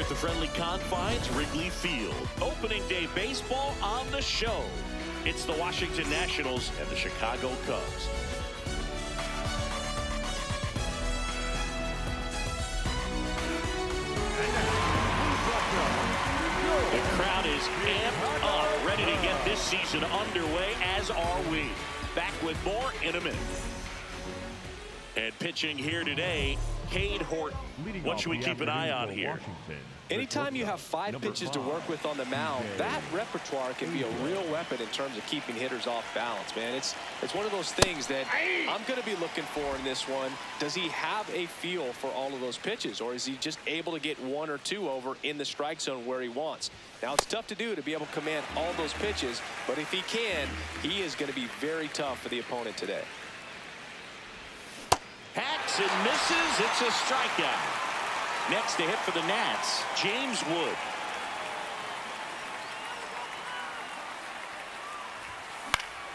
at the friendly confines, Wrigley Field. Opening day baseball on the show. It's the Washington Nationals and the Chicago Cubs. The crowd is amped up, ready to get this season underway, as are we. Back with more in a minute. And pitching here today, Cade Horton. What should we keep an eye on here? Anytime you have 5 pitches to work with on the mound, that repertoire can be a real weapon in terms of keeping hitters off balance, man. It's one of those things that I'm going to be looking for in this one. Does he have a feel for all of those pitches, or is he just able to get 1 or 2 over in the strike zone where he wants? Now, it's tough to do, to be able to command all those pitches, but if he can, he is going to be very tough for the opponent today. Hacks and misses. It's a strikeout. Next to hit for the Nats, James Wood.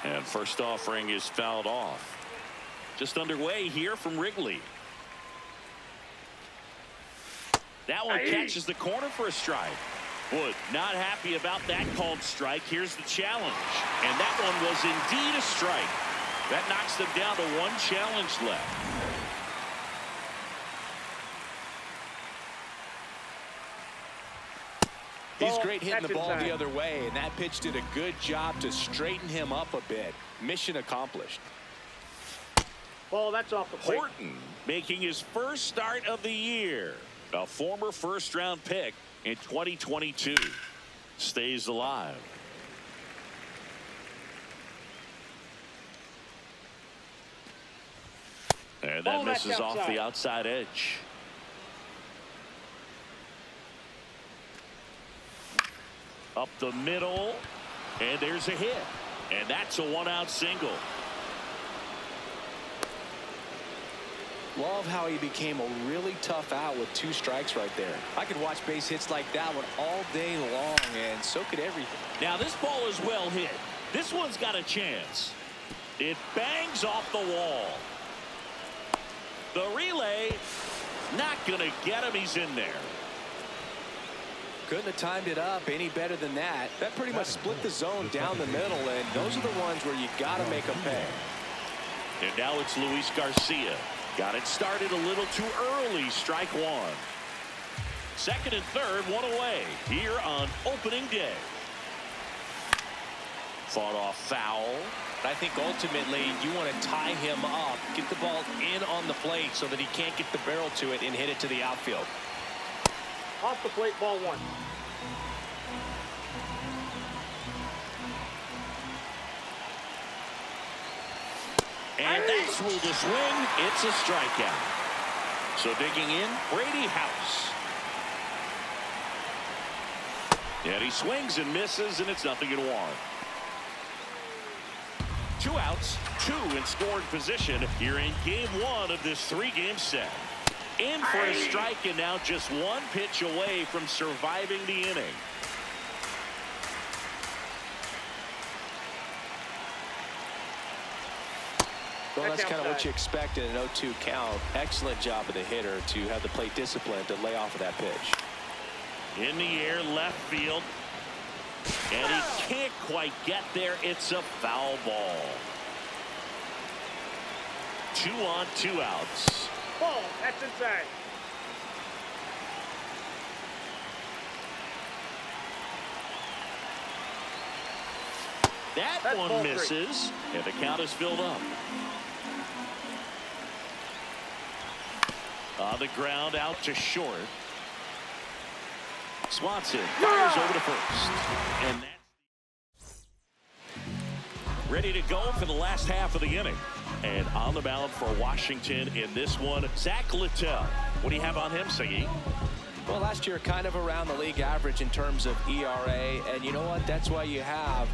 And first offering is fouled off. Just underway here from Wrigley. That one catches the corner for a strike. Wood not happy about that called strike. Here's the challenge. And that one was indeed a strike. That knocks them down to 1 challenge left. He's great hitting the ball the other way, and that pitch did a good job to straighten him up a bit. Mission accomplished. Ball, that's off the plate. Horton making his first start of the year. A former first-round pick in 2022. Stays alive. And that misses off the outside edge. Up the middle, and there's a hit. And that's a 1-out single. Love how he became a really tough out with 2 strikes right there. I could watch base hits like that one all day long, and so could everything. Now this ball is well hit. This one's got a chance. It bangs off the wall. The relay, not going to get him. He's in there. Couldn't have timed it up any better than that. That pretty much split the zone down the middle, and those are the ones where you got to make them pay. And now it's Luis Garcia. Got it started a little too early. Strike 1. Second and third, 1 away here on opening day. Fought off foul. I think ultimately you want to tie him up, get the ball in on the plate so that he can't get the barrel to it and hit it to the outfield. Off the plate, ball 1. And that's ruled a swing. It's a strikeout. So digging in, Brady House. And he swings and misses, and it's 0-1. 2 outs, 2 in scoring position here in game 1 of this 3-game set. In for a strike, and now just 1 pitch away from surviving the inning. Well, that's kind of what you expect in an 0-2 count. Excellent job of the hitter to have the plate discipline to lay off of that pitch. In the air, left field. And he can't quite get there. It's a foul ball. 2 on, 2 outs. Ball, that's inside. That one misses, and the count is filled up. On the ground, out to short. Swanson fires over to first. And that's ready to go for the last half of the inning. And on the mound for Washington in this one, Zach Littell. What do you have on him, Siggy? Well, last year kind of around the league average in terms of ERA, and you know what? That's why you have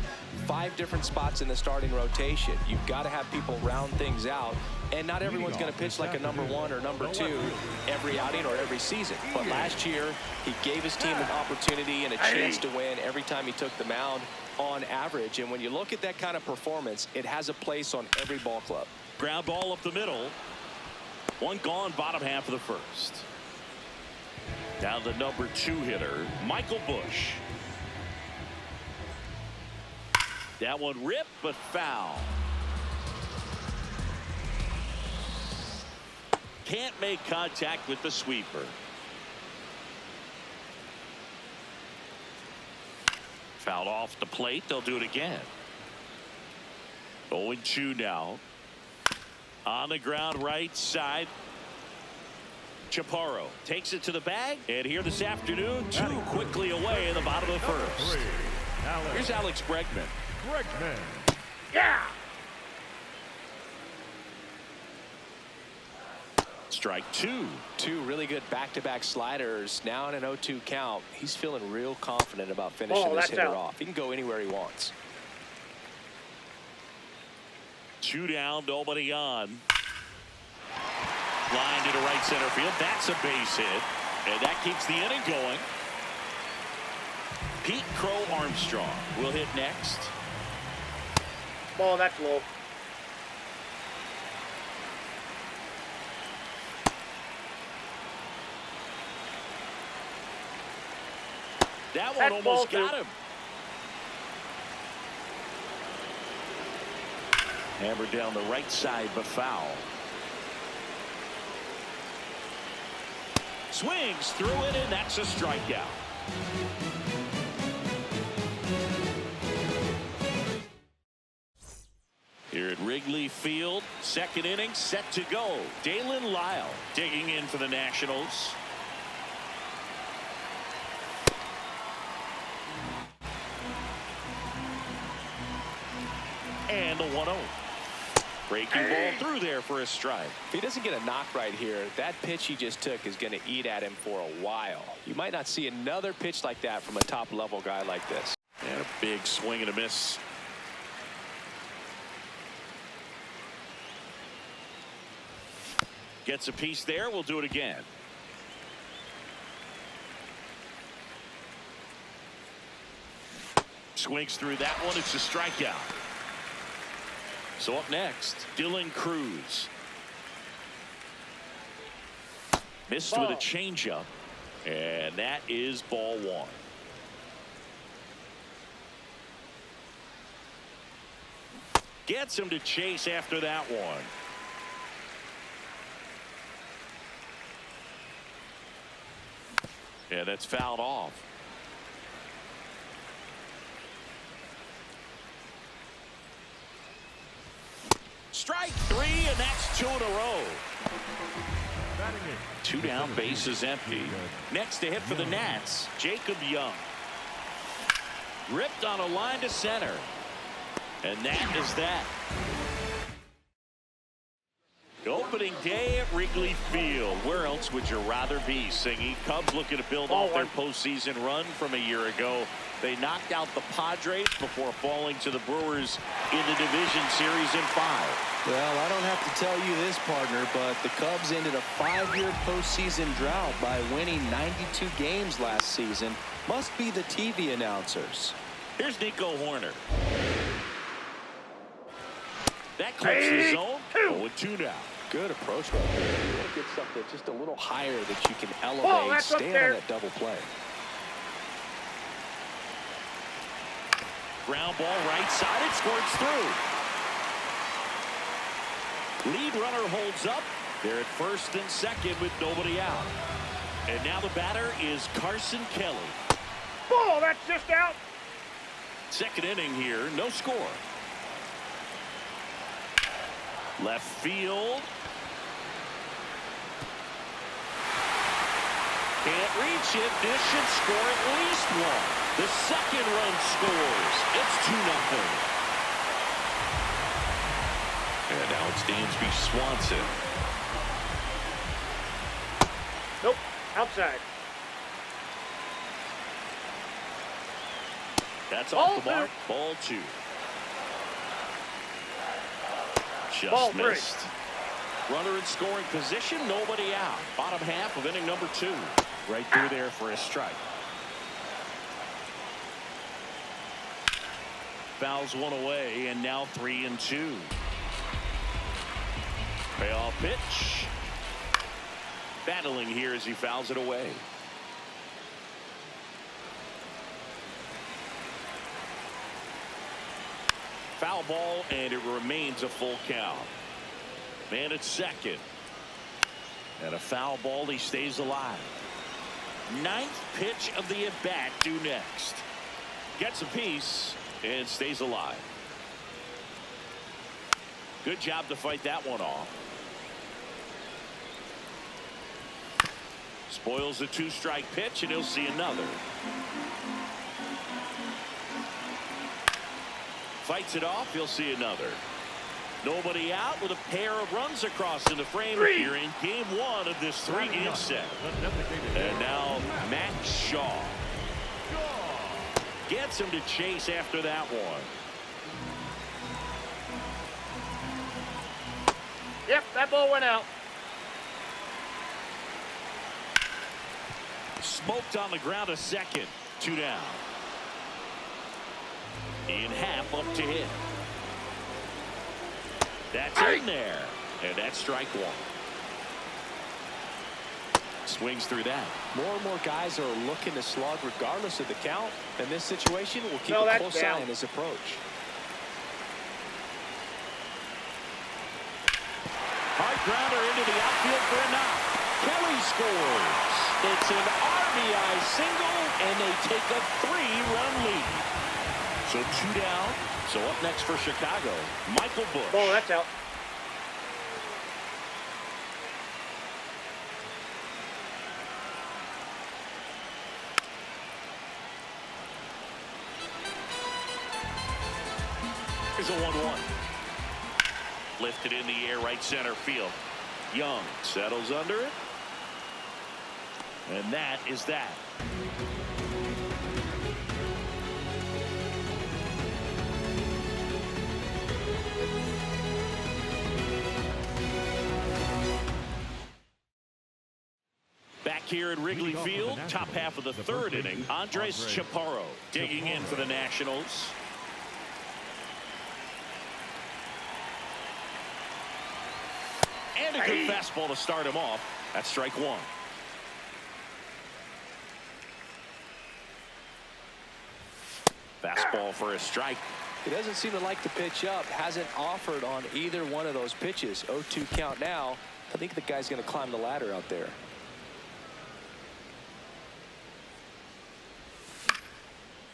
5 different spots in the starting rotation. You've got to have people round things out, and not everyone's going to pitch like a #1 or #2 every outing or every season. But last year, he gave his team an opportunity and a chance to win every time he took the mound on average. And when you look at that kind of performance, it has a place on every ball club. Ground ball up the middle. 1 gone, bottom half of the first. Now the number 2 hitter, Michael Busch. That one ripped, but foul. Can't make contact with the sweeper. Fouled off the plate. They'll do it again. 0-2 now. On the ground, right side. Chaparro takes it to the bag. And here this afternoon, 2 quickly away in the bottom of the first. Here's Alex Bregman. Yeah. Strike 2. 2 really good back-to-back sliders. Now in an 0-2 count. He's feeling real confident about finishing this hitter off. He can go anywhere he wants. 2 down, nobody on. Line into right center field. That's a base hit. And that keeps the inning going. Pete Crow Armstrong will hit next. Ball, that's low. That one almost got him. Hammered down the right side, but foul. Swings through it, and that's a strikeout. Here at Wrigley Field, second inning set to go. Dalen Lyle digging in for the Nationals. And the 1-0. Breaking ball through there for a strike. If he doesn't get a knock right here, that pitch he just took is going to eat at him for a while. You might not see another pitch like that from a top-level guy like this. And a big swing and a miss. Gets a piece there. We'll do it again. Swings through that one. It's a strikeout. So up next, Dylan Cruz. Missed with a changeup. And that is ball 1. Gets him to chase after that one. Yeah, that's fouled off. Strike 3, and that's 2 in a row. 2 down, bases empty. Next to hit for the Nats, Jacob Young. Ripped on a line to center. And that is that. Opening day at Wrigley Field. Where else would you rather be, Singy? Cubs looking to build off their postseason run from a year ago. They knocked out the Padres before falling to the Brewers in the division series in 5. Well, I don't have to tell you this, partner, but the Cubs ended a 5-year postseason drought by winning 92 games last season. Must be the TV announcers. Here's Nico Horner. That clips the zone. 0-2 now. Good approach right there. You want to get something just a little higher that you can elevate, stand on that double play. Ground ball right side. It squirts through. Lead runner holds up. They're at first and second with nobody out. And now the batter is Carson Kelly. Ball, that's just out. Second inning here, no score. Left field. Can't reach it. This should score at least one. The second run scores. It's 2-0. And now it's Dansby Swanson. Nope, outside. That's off the mark. Ball 2. Just Ball 3. missed. Runner in scoring position, nobody out. Bottom half of inning number 2. Right through there for a strike. Fouls one away, and now 3-2. Payoff pitch. Battling here as he fouls it away. Foul ball, and it remains a full count. Man at second. And a foul ball. He stays alive. Ninth pitch of the at-bat due next. Gets a piece and stays alive. Good job to fight that one off. Spoils the 2-strike pitch, and he'll see another. Fights it off. He'll see another. Nobody out with a pair of runs across in the frame here in game 1 of this 3-game set. And now Max Shaw gets him to chase after that one. Yep, that ball went out. Smoked on the ground a second. 2 down. In half up to hit. That's in there. And that's strike 1. Swings through that. More and more guys are looking to slug regardless of the count. In this situation, we'll keep a close eye on his approach. Hard grounder into the outfield for a knock. Kelly scores. It's an RBI single, and they take a 3-run lead. So 2 down. So up next for Chicago, Michael Busch. Oh, that's out. Here's a 1-1. Lifted in the air, right center field. Young settles under it. And that is that. Back here at Wrigley Field, top half of the 3rd inning, Andres Chaparro digging in for the Nationals. And a good fastball to start him off. That's strike 1. Fastball for a strike. He doesn't seem to like to pitch up. Hasn't offered on either one of those pitches. 0-2 count now. I think the guy's going to climb the ladder out there.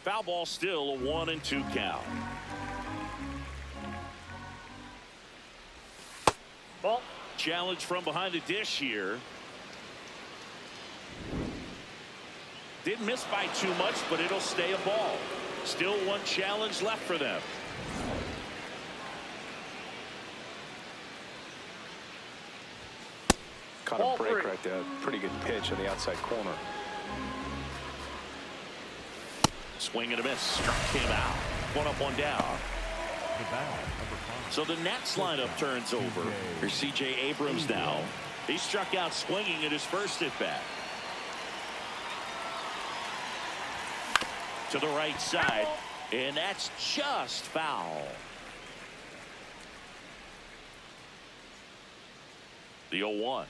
Foul ball, still a 1-2 count. Ball. Challenge from behind the dish here. Didn't miss by too much, but it'll stay a ball. Still one challenge left for them. Caught a break right there. Pretty good pitch on the outside corner. Swing and a miss. Struck him out. 1 up, 1 down. So the Nats lineup turns over. Here's C.J. Abrams now. He struck out swinging at his first at bat. To the right side, and that's just foul. The 0-1.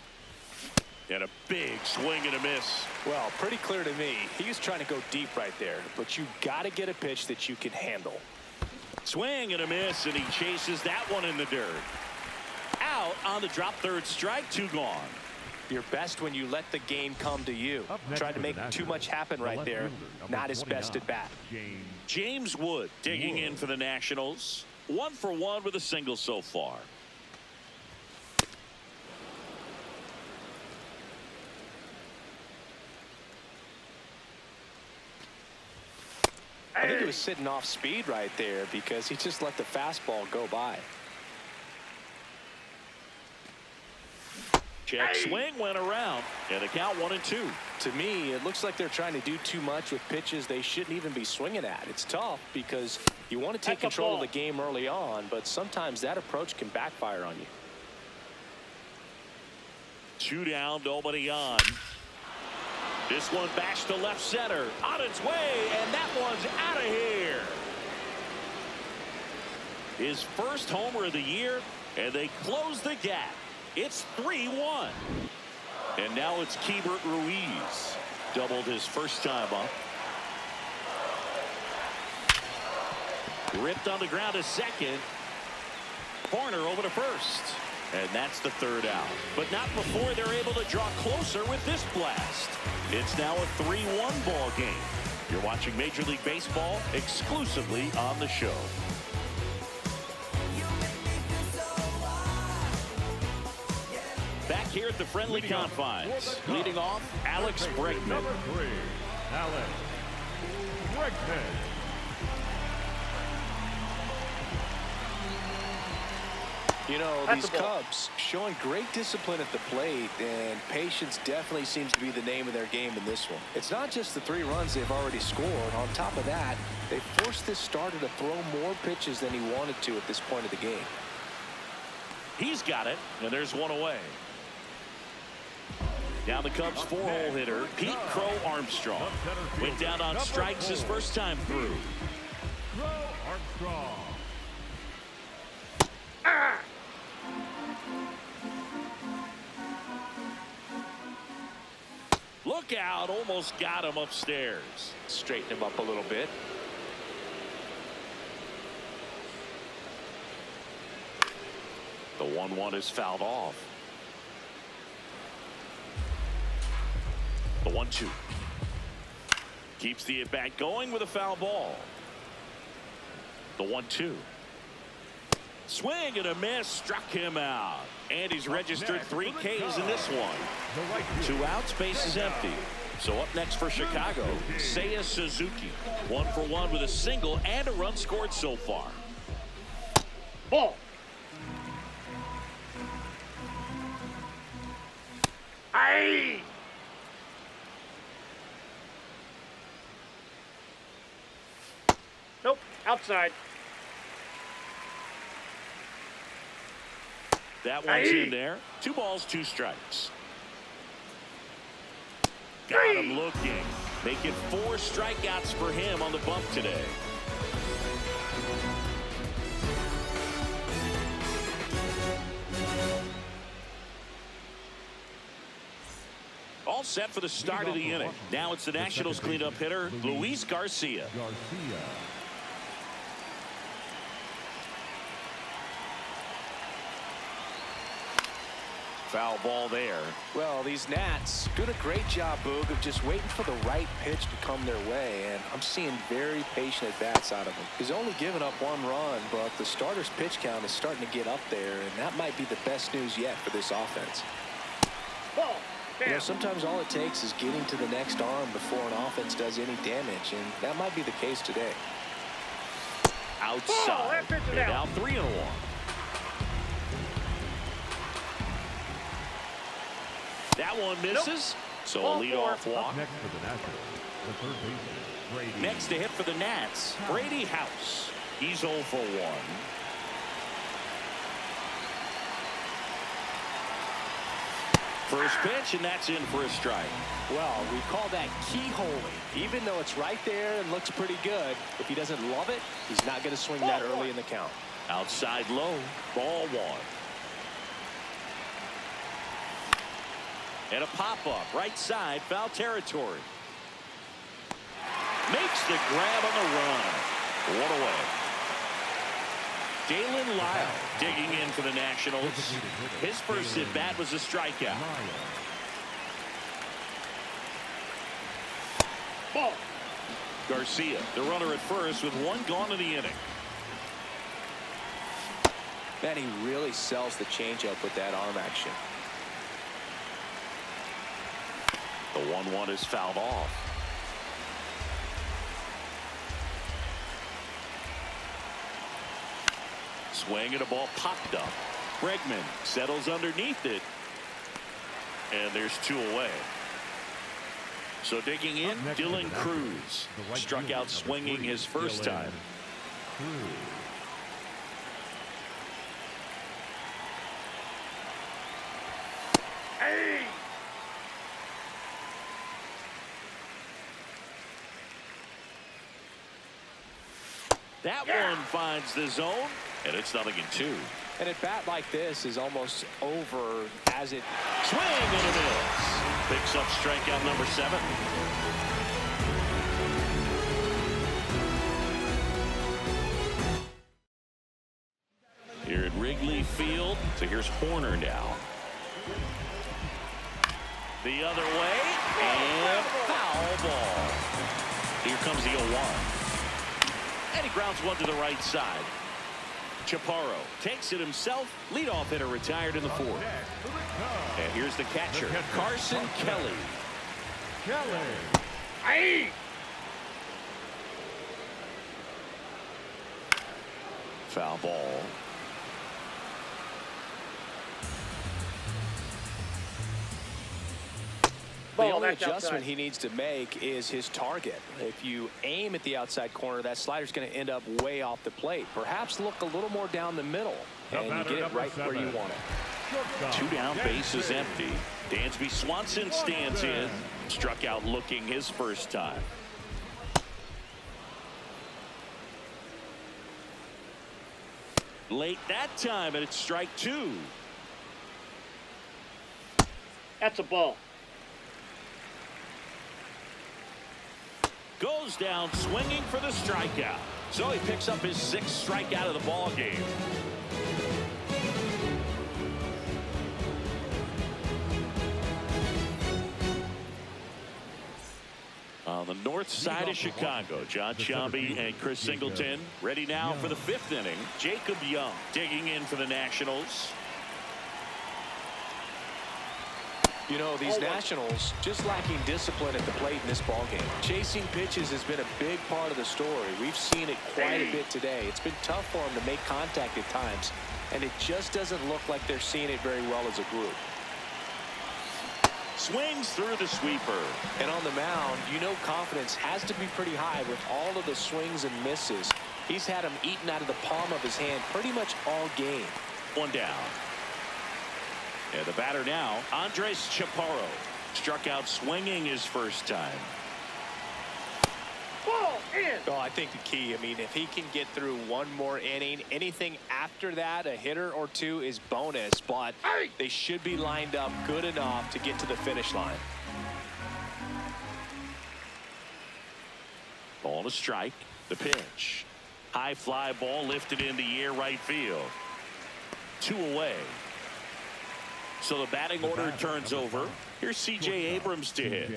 And a big swing and a miss. Well, pretty clear to me. He was trying to go deep right there, but you got to get a pitch that you can handle. Swing and a miss, and he chases that one in the dirt. Out on the drop, 3rd strike, 2 gone. You're best when you let the game come to you. Tried to make too much happen right there. Not his best at bat. James Wood digging in for the Nationals. 1 for 1 with a single so far. I think he was sitting off speed right there because he just let the fastball go by. Check swing went around, and the count 1-2. To me, it looks like they're trying to do too much with pitches they shouldn't even be swinging at. It's tough because you want to take control of the game early on, but sometimes that approach can backfire on you. 2 down, nobody on. This one bashed to left center, on its way, and that one's out of here. His first homer of the year, and they close the gap. It's 3-1. And now it's Keibert Ruiz. Doubled his first time up. Ripped on the ground to second. Corner over to first. And that's the third out. But not before they're able to draw closer with this blast. It's now a 3-1 ball game. You're watching Major League Baseball exclusively on the show. Back here at the friendly confines. Leading off, Alex Bregman. Number 3, Alex Bregman. You know, That's these a ball. Cubs showing great discipline at the plate, and patience definitely seems to be the name of their game in this one. It's not just the 3 runs they've already scored. On top of that, they forced this starter to throw more pitches than he wanted to at this point of the game. He's got it, and there's one away. Now the Cubs' 4-hole hitter, Pete Crow Armstrong. Went down on strikes his first time through. Crow Armstrong. Look out, almost got him upstairs. Straighten him up a little bit. The 1-1 is fouled off. The 1-2. Keeps the at-bat going with a foul ball. The 1-2. Swing and a miss, struck him out. And he's registered 3 Ks in this one. 2 outs, base is empty. So up next for Chicago, Seiya Suzuki. 1 for 1 with a single and a run scored so far. Ball. Aye. Nope. Outside. That one's Aye. in there. 2 balls, 2 strikes. Got him looking. Make it 4 strikeouts for him on the bump today. All set for the start of the inning. Now it's the Nationals cleanup hitter, Luis Garcia. Foul ball there. Well, these Nats doing a great job, Boog, of just waiting for the right pitch to come their way, and I'm seeing very patient at-bats out of him. He's only given up 1 run, but the starter's pitch count is starting to get up there, and that might be the best news yet for this offense. Ball. You know, sometimes all it takes is getting to the next arm before an offense does any damage, and that might be the case today. Outside. that pitch is And out. now 3-1. That one misses. So a Ball leadoff four. walk. Next for the Nationals, the third baseman, Brady. Next to hit for the Nats, Brady House. He's 0 for 1. First pitch, and that's in for a strike. Well, we call that keyholing. Even though it's right there and looks pretty good, if he doesn't love it, he's not going to swing that early in the count. Outside low, ball 1. And a pop-up, right side, foul territory. Makes the grab on the run. 1 away. Dalen Lyle digging in for the Nationals. His first at-bat was a strikeout. Ball. Garcia, the runner at first with 1 gone in the inning. Man, he really sells the changeup with that arm action. The 1-1 is fouled off. Swing and a ball popped up. Bregman settles underneath it. And there's 2 away. So digging in, Dylan Cruz. Struck out swinging his first time. Hey. That one finds the zone, and it's 0-2. An at-bat like this is almost over as it... Swing and a miss. Picks up strikeout number 7. field. So here's Horner now. The other way, and foul ball. Here comes the 0-1. And he grounds one to the right side. Chaparro takes it himself. Leadoff hitter retired in the fourth. And here's the catcher, Carson Kelly. Hey! Foul ball. The only That's adjustment outside. he needs to make is his target. If you aim at the outside corner, that slider's going to end up way off the plate. Perhaps look a little more down the middle, and you get it right where you want it. 2 down, base is empty. Dansby Swanson stands in. Struck out looking his first time. Late that time, and it's strike 2. That's a ball. Goes down swinging for the strikeout. So he picks up his 6th strikeout of the ball game. On the north side of Chicago, John Sciambi and Chris Singleton ready now for the 5th inning. Jacob Young digging in for the Nationals. You know, these Nationals just lacking discipline at the plate in this ballgame. Chasing pitches has been a big part of the story. We've seen it quite a bit today. It's been tough for them to make contact at times, and it just doesn't look like they're seeing it very well as a group. Swings through the sweeper. And on the mound, you know confidence has to be pretty high with all of the swings and misses. He's had them eaten out of the palm of his hand pretty much all game. 1 down. And the batter now, Andres Chaparro. Struck out swinging his first time. Ball in. Oh, I think the key, I mean, if he can get through one more inning, anything after that, a hitter or two is bonus, but they should be lined up good enough to get to the finish line. Ball to strike. The pitch. High fly ball lifted in the air right field. 2 away. So the batting order turns over. Here's C.J. Abrams to hit.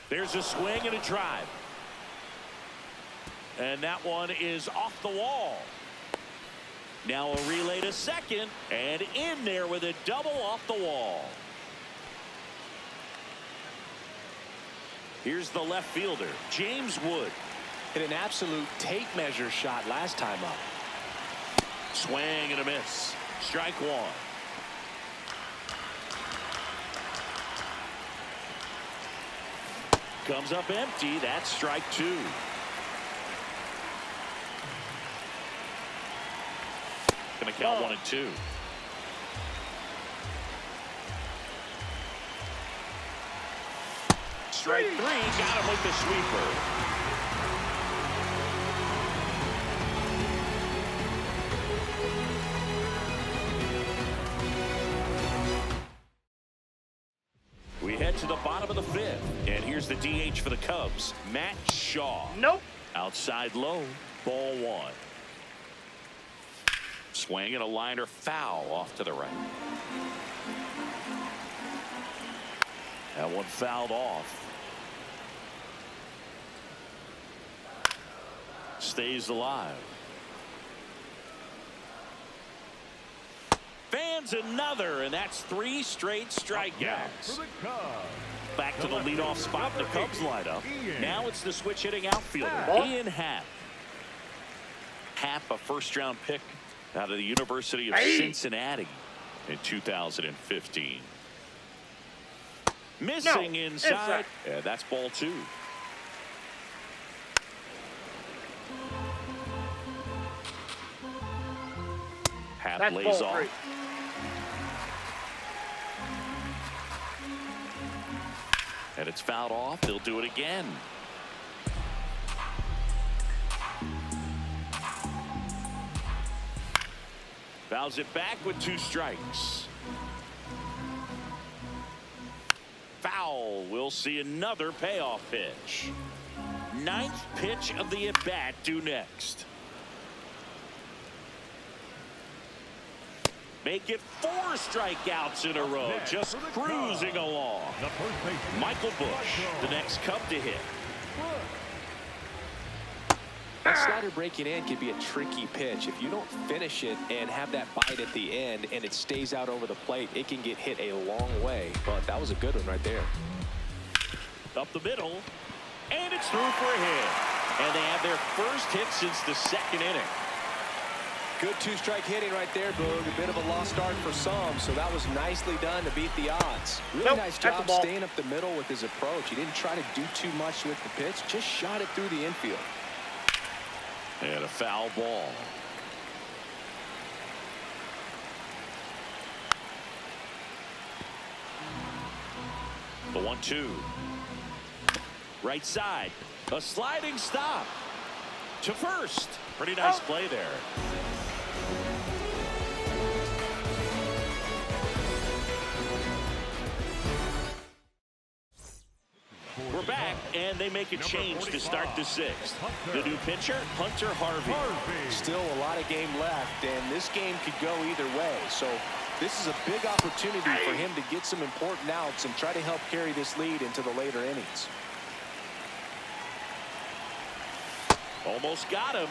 There's a swing and a drive. And that one is off the wall. Now a relay to second, and in there with a double off the wall. Here's the left fielder, James Wood. Hit an absolute tape measure shot last time up. Swing and a miss. Strike 1. Comes up empty. That's strike 2. Gonna count 1 and 2. Strike 3. Got him with the sweeper. We head to the bottom of the 5th, and here's the DH for the Cubs, Matt Shaw. Nope. Outside low, ball 1. Swing and a liner foul off to the right. That one fouled off. Stays alive. Fans another, and that's 3 straight strikeouts. Back to the leadoff spot in the Cubs lineup. Now it's the switch hitting outfielder, Ian Happ. Happ, a first-round pick out of the University of Cincinnati in 2015. Missing inside. Yeah, that's ball 2. Happ That's lays ball off. 3. And it's fouled off. He'll do it again. Fouls it back with 2 strikes. Foul. We'll see another payoff pitch. ninth pitch of the at-bat due next. Make it 4 strikeouts in a row, just cruising along. Michael Busch, the next Cub to hit. That slider breaking in can be a tricky pitch. If you don't finish it and have that bite at the end and it stays out over the plate, it can get hit a long way. But that was a good one right there. Up the middle, and it's through for a hit. And they have their first hit since the 2nd inning. Good 2-strike hitting right there, Boog. A bit of a lost start for some, so that was nicely done to beat the odds. Really nice job staying up the middle with his approach. He didn't try to do too much with the pitch, just shot it through the infield. And a foul ball. The 1-2. Right side. A sliding stop. To first. Pretty nice play there. We're back, and they make a change to start the 6th. The new pitcher, Hunter Harvey. Still a lot of game left, and this game could go either way. So this is a big opportunity for him to get some important outs and try to help carry this lead into the later innings. Almost got him.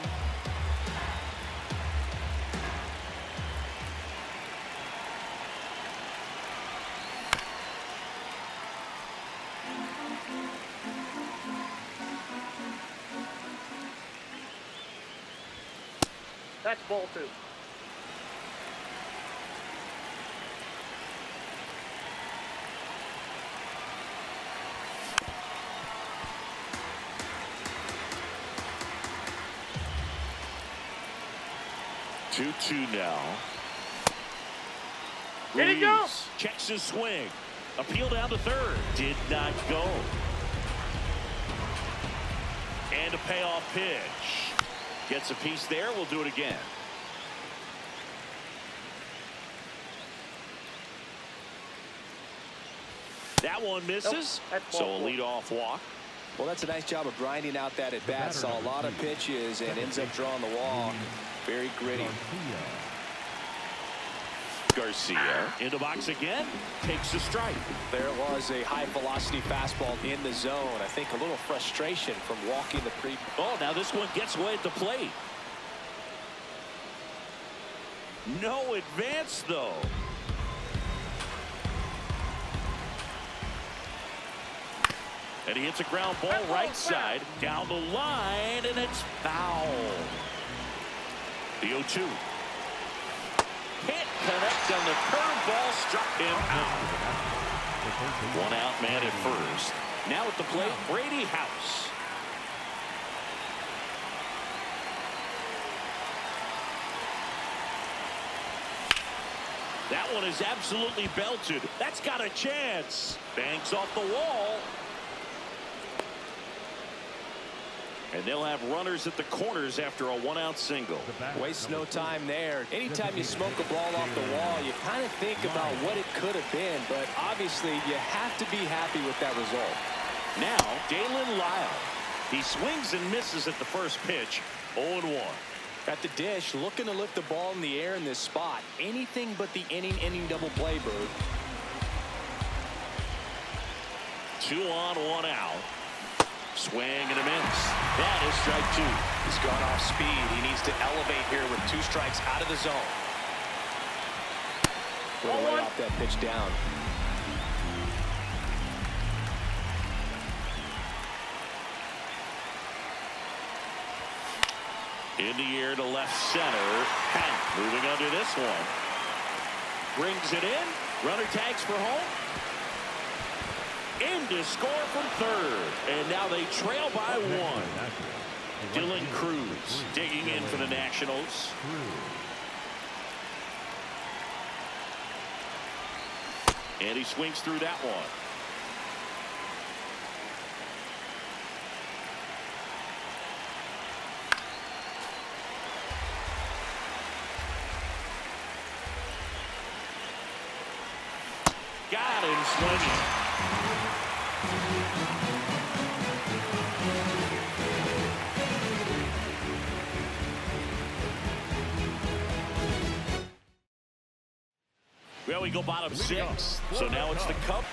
That's ball 2. Two now. Here he goes. Ruiz checks his swing. Appeal down to 3rd. Did not go. And a payoff pitch. Gets a piece there. We'll do it again. That one misses. So a leadoff walk. Well, that's a nice job of grinding out that at-bat. Saw a lot of pitches and ends up drawing the walk. Very gritty. Garcia in the box again. Takes a strike. There was a high-velocity fastball in the zone. I think a little frustration from walking the pre. Oh, now this one gets away at the plate. No advance, though. And he hits a ground ball right side down the line, and it's foul. The 0-2. Can't connect on the curveball, struck him out. 1 out man at first. Now at the plate, Brady House. That one is absolutely belted. That's got a chance. Banks off the wall. And they'll have runners at the corners after a 1-out single. Waste no time there. Anytime you smoke a ball off the wall, you kind of think about what it could have been, but obviously you have to be happy with that result. Now, Dalen Lyle. He swings and misses at the first pitch. 0-1. At the dish, looking to lift the ball in the air in this spot. Anything but the inning double play, Bird. 2 on, 1 out. Swing and a miss. That is strike 2. He's gone off speed. He needs to elevate here with 2 strikes out of the zone. Put a lay off that pitch down. In the air to left center. Hank moving under this one. Brings it in. Runner tags for home. In to score from 3rd. And now they trail by 1. Dylan Cruz digging in for the Nationals. And he swings through that one. Got him swinging. Well, we go bottom 6. So now it's the Cub.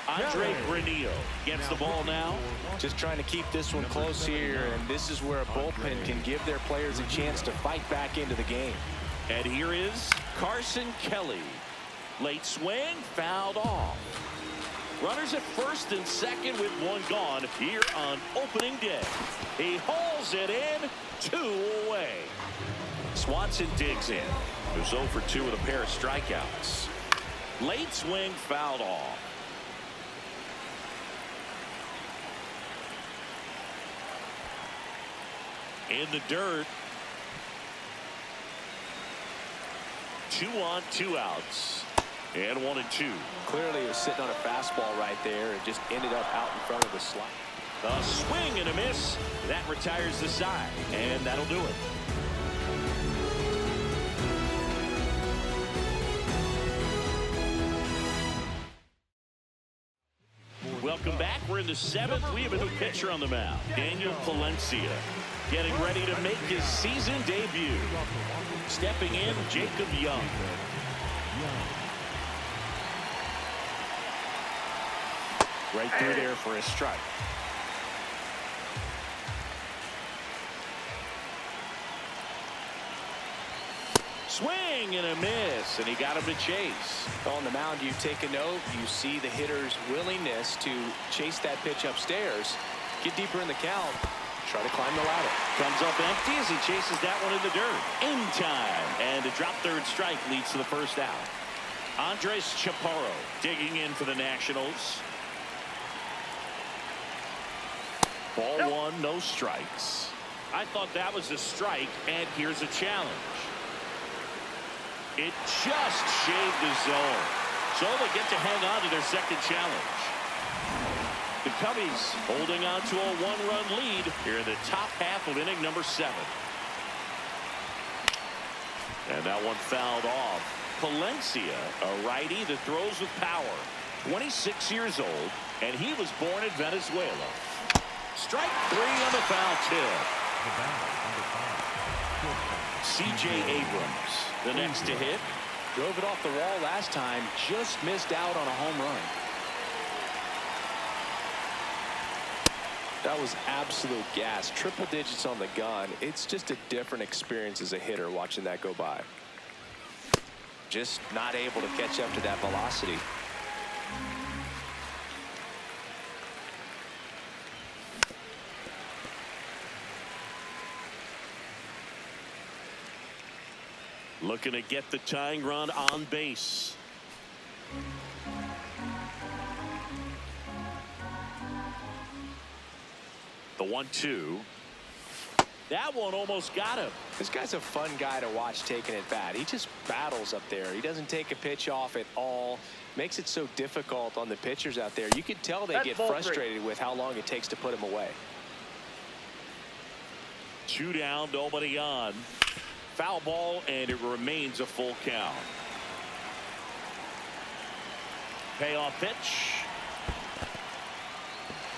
Andre Granillo gets the ball now. Just trying to keep this one close here, and this is where a bullpen can give their players a chance to fight back into the game. And here is Carson Kelly. Late swing, fouled off. Runners at first and second with one gone here on opening day. He hauls it in, 2 away. Swanson digs in. Goes 0 for 2 with a pair of strikeouts. Late swing, fouled off. In the dirt. 2 on, 2 outs. And 1 and 2. Clearly he was sitting on a fastball right there and just ended up out in front of the slot. A swing and a miss. That retires the side. And that'll do it. Welcome back. We're in the 7th. We have a new pitcher on the mound. Daniel Palencia getting ready to make his season debut. Stepping in, Jacob Young. Right through there for a strike. Swing and a miss, and he got him to chase. On the mound, you take a note. You see the hitter's willingness to chase that pitch upstairs, get deeper in the count, try to climb the ladder. Comes up empty as he chases that one in the dirt. In time, and a drop third strike leads to the first out. Andres Chaparro digging in for the Nationals. Ball 1, no strikes. I thought that was a strike, and here's a challenge. It just shaved the zone. So they get to hang on to their second challenge. The Cubbies holding on to a 1-run lead here in the top half of inning number 7. And that one fouled off. Palencia, a righty that throws with power. 26 years old, and he was born in Venezuela. Strike 3 on the foul tip. C.J. Abrams, the next to hit. Drove it off the wall last time, just missed out on a home run. That was absolute gas. Triple digits on the gun. It's just a different experience as a hitter watching that go by. Just not able to catch up to that velocity. Looking to get the tying run on base. The 1-2. That one almost got him. This guy's a fun guy to watch taking it bat. He just battles up there. He doesn't take a pitch off at all. Makes it so difficult on the pitchers out there. You can tell they get frustrated with how long it takes to put him away. 2 down, nobody on. Foul ball, and it remains a full count. Payoff pitch.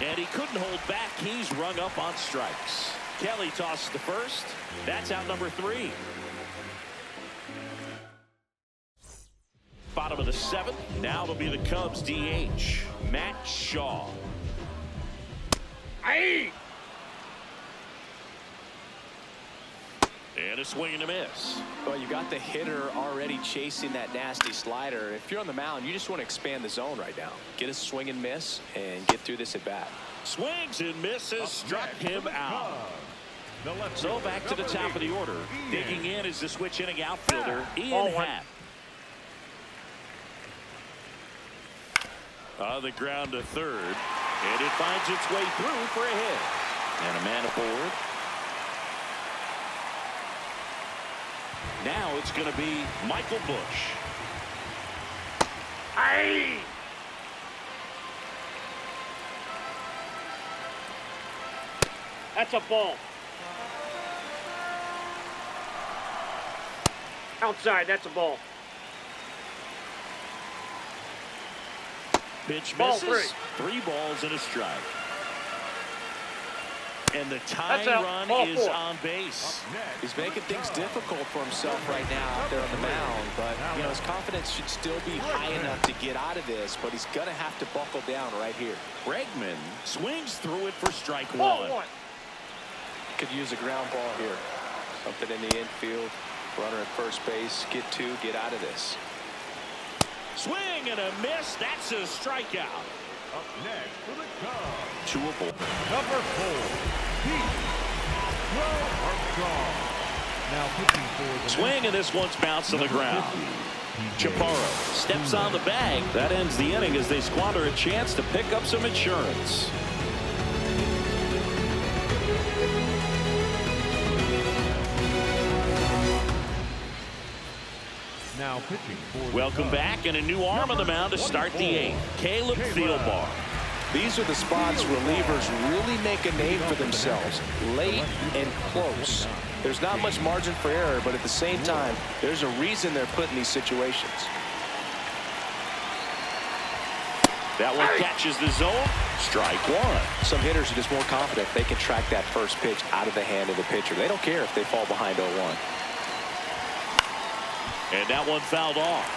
And he couldn't hold back. He's rung up on strikes. Kelly tosses the first. That's out number 3. Bottom of the 7th. Now it'll be the Cubs DH, Matt Shaw. Aye. And a swing and a miss. Well, you got the hitter already chasing that nasty slider. If you're on the mound, you just want to expand the zone right now. Get a swing and miss and get through this at bat. Swings and misses, struck him out. So back to the top of the order. Digging in is the switch inning outfielder, Ian Happ. On the ground to third. And it finds its way through for a hit. And a man aboard. Now it's going to be Michael Bush. Aye. That's a ball. Outside, that's a ball. Pitch Ball misses. 3. 3 balls and a strike. And the tying run is on base. He's making things difficult for himself right now out there on the mound, but you know his confidence should still be high enough to get out of this, but he's gonna have to buckle down right here. Bregman swings through it for strike one. Could use a ground ball here. Something in the infield. Runner at first base. Get two. Get out of this. Swing and a miss. That's a strikeout. Up next for the Cubs. Chewable. Number 4, Pete Armstrong. Now pitching for the Swing, and this one's bounced to the ground. Chaparro steps on the bag. That ends the inning as they squander a chance to pick up some insurance. Now pitching for Welcome back, and a new arm on the mound to start the 8th. Caleb Thielbar. These are the spots relievers really make a name for themselves. Late and close. There's not much margin for error, but at the same time, there's a reason they're put in these situations. That one catches the zone. Strike one. Some hitters are just more confident they can track that first pitch out of the hand of the pitcher. They don't care if they fall behind 0-1. And that one fouled off.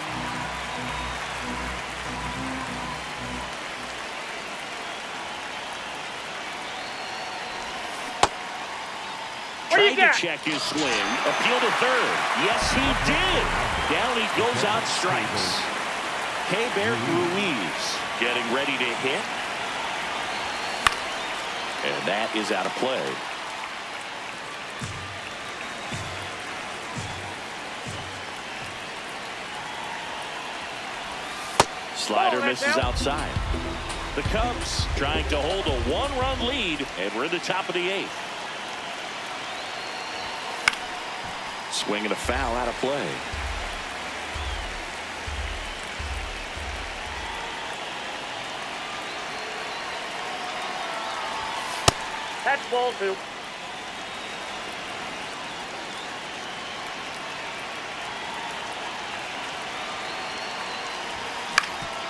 Trying to check his swing. Appeal to third. Yes, he did. Down he goes on strikes. Keibert Ruiz getting ready to hit. And that is out of play. Slider misses outside. The Cubs trying to hold a 1-run lead, and we're in the top of the 8th. Swing and a foul out of play. That's ball 2.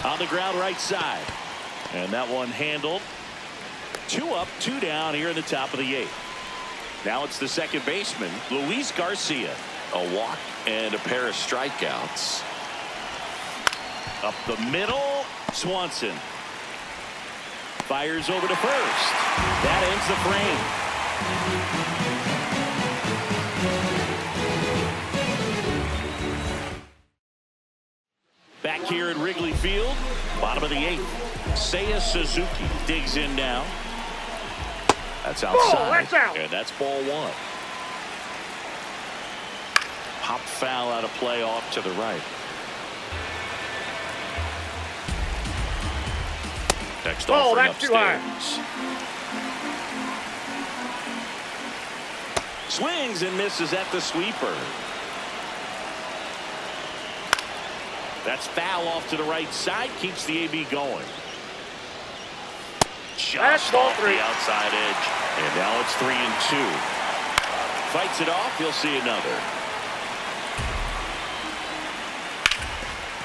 On the ground right side. And that one handled. 2 up, 2 down here in the top of the 8th. Now it's the second baseman, Luis Garcia. A walk and a pair of strikeouts. Up the middle, Swanson. Fires over to first. That ends the frame. Back here at Wrigley Field, bottom of the 8th. Seiya Suzuki digs in now. That's outside. That's out. And that's ball 1. Pop foul out of play off to the right. Next offering that's too high. upstairs. Swings and misses at the sweeper. That's foul off to the right side. Keeps the AB going. Just ball off 3. the outside edge. And now it's 3-2. Fights it off. He'll see another.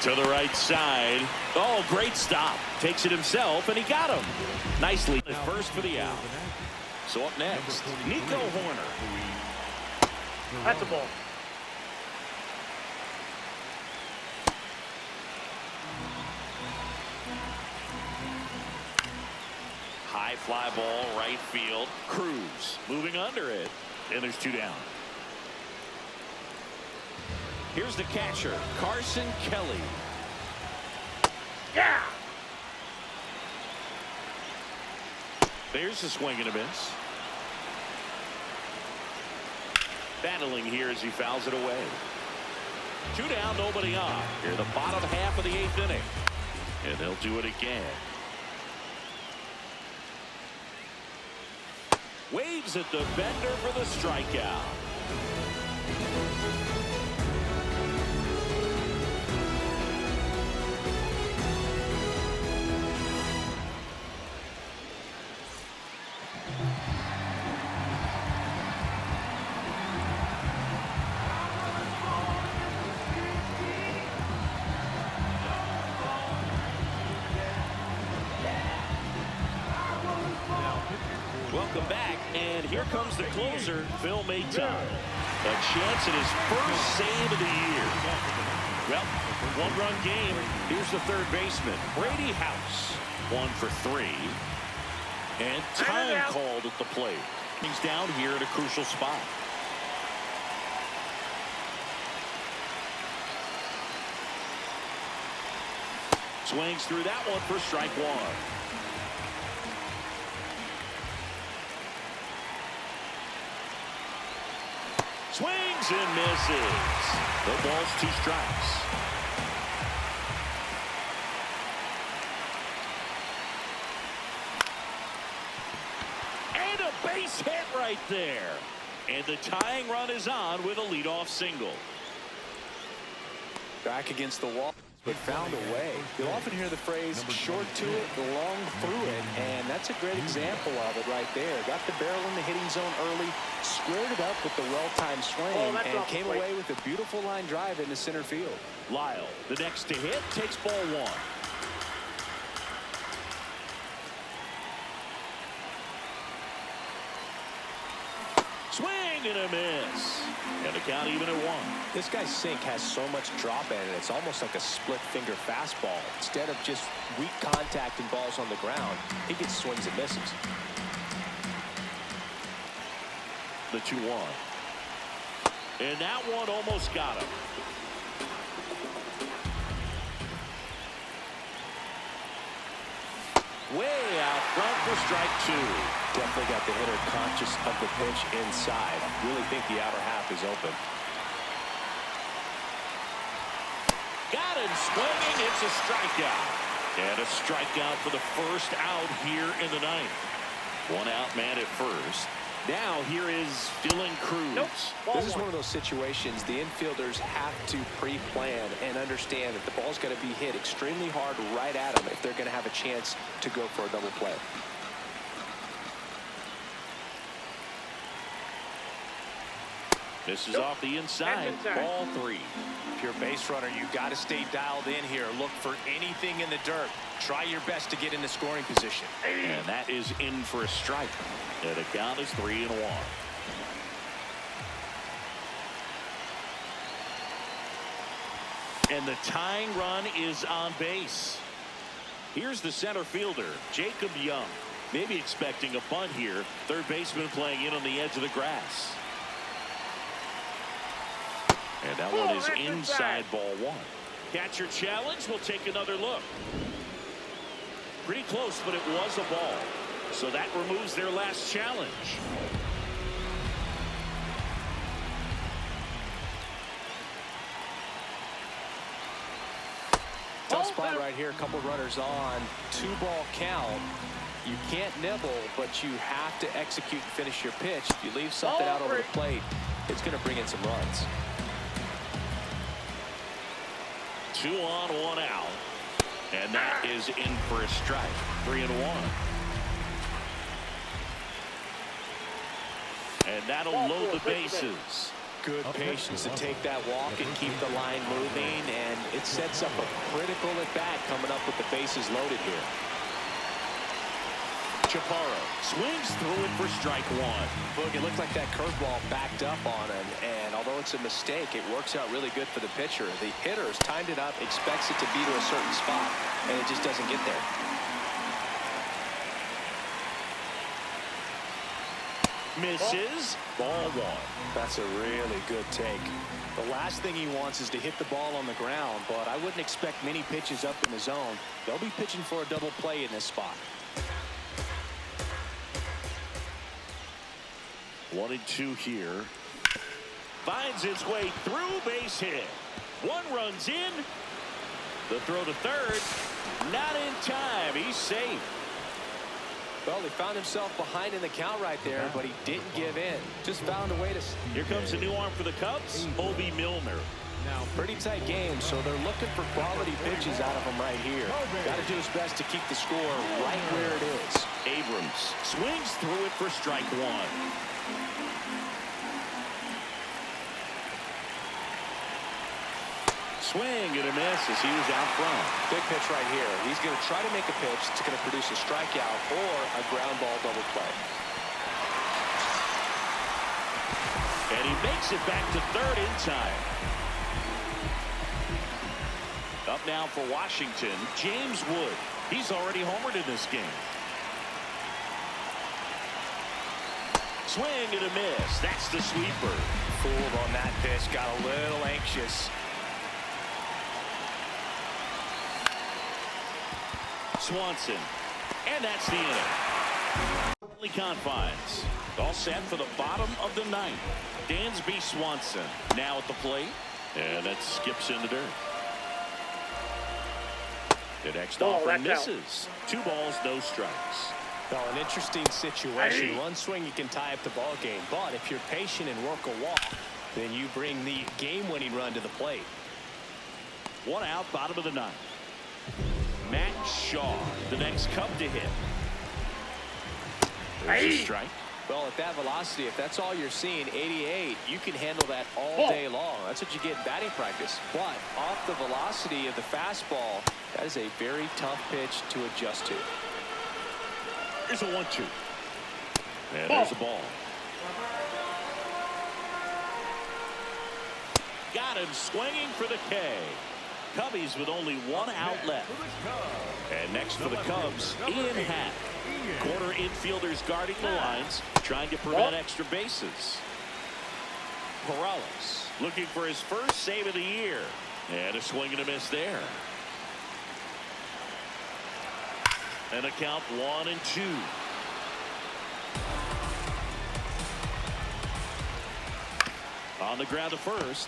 To the right side. Oh, great stop. Takes it himself, and he got him. Nicely. First for the out. So up next, Nico Horner. That's a ball. High fly ball, right field. Cruz moving under it, and there's 2 down. Here's the catcher, Carson Kelly. Yeah. There's the swing and a miss. Battling here as he fouls it away. 2 down, nobody on. Here the bottom half of the 8th inning. And they'll do it again. Waves at the bender for the strikeout. Welcome back, and here comes the closer, Phil Maton. A chance at his first save of the year. Well, one-run game. Here's the third baseman, Brady House. 1 for 3. And time called at the plate. He's down here at a crucial spot. Swings through that one for strike 1. Swings and misses. The ball's 2 strikes. And a base hit right there. And the tying run is on with a leadoff single. Back against the wall, but found a way. You'll often hear the phrase short to it, long through it, and that's a great example of it right there. Got the barrel in the hitting zone early, squared it up with the well-timed swing, and came away with a beautiful line drive into center field. Lyle, the next to hit, takes ball 1. Swing and a miss. And the count even at 1. This guy's sink has so much drop in it. It's almost like a split finger fastball. Instead of just weak contact and balls on the ground, he gets swings and misses. The 2-1. And that one almost got him. Way out front for strike 2. Definitely got the hitter conscious of the pitch inside. Really think the outer half is open. Got him swinging. It's a strikeout. And a strikeout for the first out here in the 9th. 1 out man at first. Now here is Dylan Cruz. Nope. This is one of those situations the infielders have to pre-plan and understand that the ball's got to be hit extremely hard right at them if they're going to have a chance to go for a double play. This is off the inside. Ball 3. If you're a base runner, you got to stay dialed in here. Look for anything in the dirt. Try your best to get in the scoring position. And that is in for a strike. And the count is 3-1. And the tying run is on base. Here's the center fielder, Jacob Young. Maybe expecting a bunt here. Third baseman playing in on the edge of the grass. And that one is inside ball 1. Catcher challenge. We'll take another look. Pretty close, but it was a ball. So that removes their last challenge. Tough spot right here. A couple runners on. 2-ball count. You can't nibble, but you have to execute and finish your pitch. If you leave something out over the plate, it's going to bring in some runs. 2 on, 1 out. And that is in for a strike. 3-1. And that'll load the bases. Good patience to take that walk and keep the line moving, and it sets up a critical at bat coming up with the bases loaded here. Chaparro swings through it for strike 1. Look, it looked like that curveball backed up on him, and although it's a mistake, it works out really good for the pitcher. The hitter has timed it up, expects it to be to a certain spot, and it just doesn't get there. Misses. Ball 1. That's a really good take. The last thing he wants is to hit the ball on the ground, but I wouldn't expect many pitches up in the zone. They'll be pitching for a double play in this spot. 1-2 here. Finds its way through, base hit. 1 runs in. The throw to third. Not in time. He's safe. Well, he found himself behind in the count right there, but he didn't give in. Just found a way to... Here comes a new arm for the Cubs, Obi Milner. Now, Pretty tight game, so they're looking for quality pitches out of him right here. Got to do his best to keep the score right where it is. Abrams swings through it for strike 1. Swing and a miss as he was out front. Big pitch right here. He's going to try to make a pitch that's going to produce a strikeout or a ground ball double play. And he makes it back to third in time. Up now for Washington, James Wood. He's already homered in this game. Swing and a miss. That's the sweeper. Fooled on that pitch. Got a little anxious. Swanson. And that's the inning. Confines. All set for the bottom of the ninth. Dansby Swanson now at the plate. And that skips in the dirt. The next offer misses. 2 balls, no strikes. Well, an interesting situation. One swing, you can tie up the ball game. But if you're patient and work a walk, then you bring the game-winning run to the plate. 1 out, bottom of the ninth. Matt Shaw, the next Cub to hit. There's a strike. Well, at that velocity, if that's all you're seeing, 88, you can handle that all day long. That's what you get in batting practice. But off the velocity of the fastball, that is a very tough pitch to adjust to. Here's a 1-2. And there's a ball. Got him swinging for the K. Cubbies with only 1 out left. And next for the Cubs, Ian Happ. Corner infielders guarding the lines, trying to prevent extra bases. Perales looking for his first save of the year. And a swing and a miss there. And a count 1-2. On the ground to first.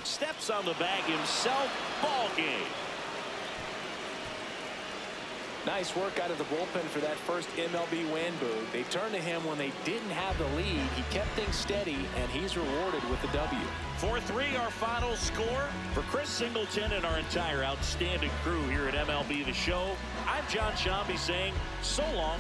Steps on the bag himself. Ball game. Nice work out of the bullpen for that first MLB win, Boog. They turned to him when they didn't have the lead. He kept things steady, and he's rewarded with the W. 4-3 our final score. For Chris Singleton and our entire outstanding crew here at MLB The Show, I'm John Shambi saying so long